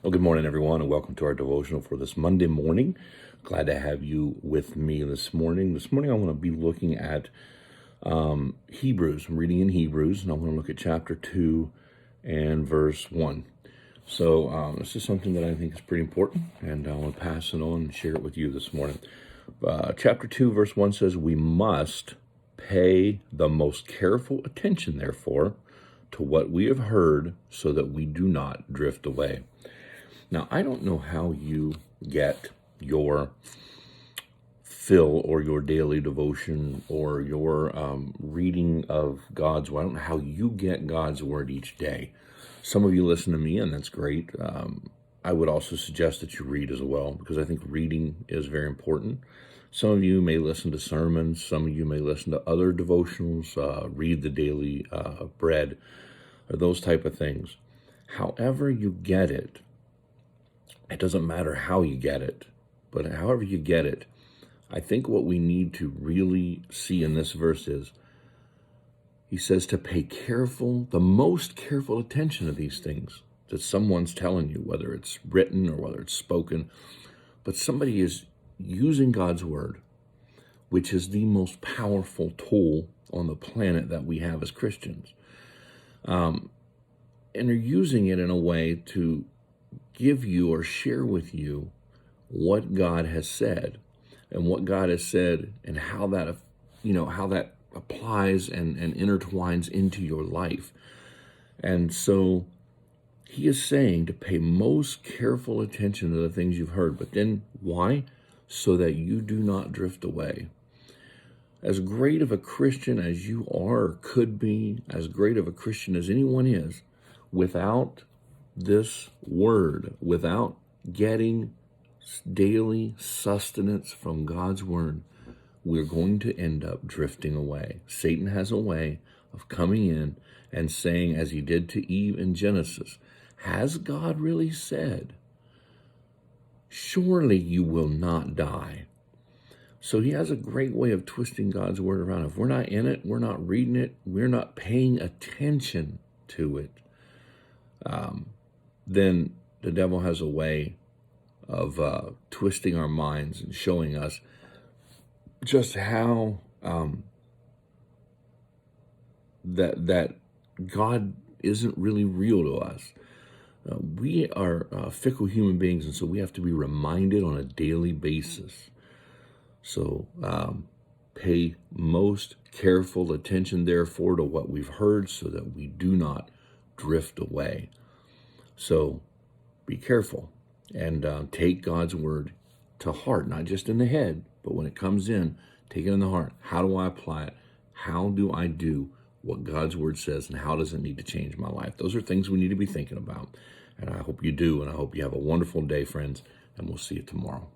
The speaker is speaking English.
Well, good morning, everyone, and welcome to our devotional for this Monday morning. Glad to have you with me this morning. This morning, I want to be looking at Hebrews. I'm reading in Hebrews, and I want to look at chapter 2 and verse 1. So this is something that I think is pretty important, and I want to pass it on and share it with you this morning. Chapter 2, verse 1 says, "We must pay the most careful attention, therefore, to what we have heard, so that we do not drift away." Now, I don't know how you get your fill or your daily devotion or your reading of God's word. I don't know how you get God's word each day. Some of you listen to me, and that's great. I would also suggest that you read as well, because I think reading is very important. Some of you may listen to sermons. Some of you may listen to other devotionals, read the daily bread, or those type of things. However you get it, it doesn't matter how you get it, but however you get it, I think what we need to really see in this verse is, he says to pay the most careful attention to these things that someone's telling you, whether it's written or whether it's spoken, but somebody is using God's word, which is the most powerful tool on the planet that we have as Christians. And they're using it in a way to give you or share with you what God has said, and what God has said, and how that applies and intertwines into your life. And so he is saying to pay most careful attention to the things you've heard. But then why? So that you do not drift away. As great of a Christian as you are or could be, as great of a Christian as anyone is, without this word, without getting daily sustenance from God's word, we're going to end up drifting away. Satan has a way of coming in and saying, as he did to Eve in Genesis, "Has God really said? Surely you will not die." So he has a great way of twisting God's word around. If we're not in it, we're not reading it, we're not paying attention to it, then the devil has a way of twisting our minds and showing us just how that God isn't really real to us. We are fickle human beings, and so we have to be reminded on a daily basis. So pay most careful attention, therefore, to what we've heard, so that we do not drift away. So be careful and take God's word to heart, not just in the head, but when it comes in, take it in the heart. How do I apply it? How do I do what God's word says, and how does it need to change my life? Those are things we need to be thinking about, and I hope you do, and I hope you have a wonderful day, friends, and we'll see you tomorrow.